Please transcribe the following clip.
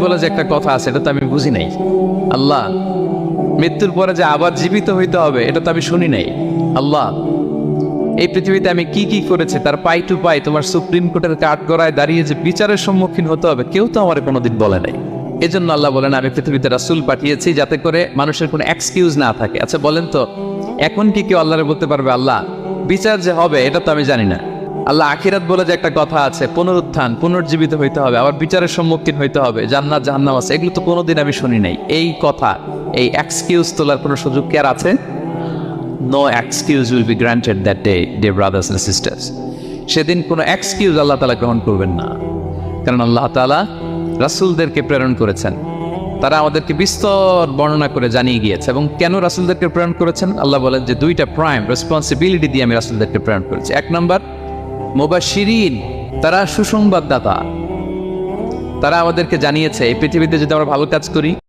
বলে যে একটা কথা আছে, এটা তো আমি বুঝি নাই। আল্লাহ, মৃত্যুর পরে যে আবার জীবিত হইতে হবে, এটা তো আমি শুনি নাই। আল্লাহ, এই পৃথিবীতে আমি কি কি করেছি তার পাই টু পাই তোমার সুপ্রিম কোর্টের কাঠগড়ায় দাঁড়িয়ে যে বিচারের সম্মুখীন হতে হবে, কেউ তো আমার কোনোদিন বলে নাই। এজন্য আল্লাহ বলেন আমি পৃথিবীতে রাসূল পাঠিয়েছি যাতে করে মানুষের কোনো এক্সকিউজ না থাকে। আচ্ছা বলেন তো, এখন কি কেউ আল্লাহরে বলতে পারবে আল্লাহ বিচার যে হবে এটা তো আমি জানি না? আল্লাহ, আখিরাত বলে যে একটা কথা আছে, পুনরুত্থান, পুনর্জীবিত হইতে হবে, আবার বিচারের সম্মুখীন হইতে হবে, জান্নাত জাহান্নাম আছে, এগুলো তো কোনোদিন আমি শুনি নাই। এই কথা, এই এক্সকিউজ তোলার কোনো সুযোগ কি আর আছে? No excuse will be granted that day, dear brothers and sisters. সেদিন কোনো এক্সকিউজ আল্লাহ তাআলা গ্রহণ করবেন না, কারণ আল্লাহ তাআলা রাসূলদেরকে প্রেরণ করেছেন। তারা আমাদেরকে বিস্তর বর্ণনা করে জানিয়ে গিয়েছে। এবং কেন রাসূলদেরকে প্রেরণ করেছেন? আল্লাহ বলেন যে দুইটা প্রাইম রেসপন্সিবিলিটি দিয়ে আমি রাসূলদেরকে প্রেরণ করেছি। এক নম্বর, মুবাশশিরিন, তারা সুসংবাদদাতা। তারা আমাদেরকে জানিয়েছে এই পৃথিবীতে যদি আমরা ভালো কাজ করি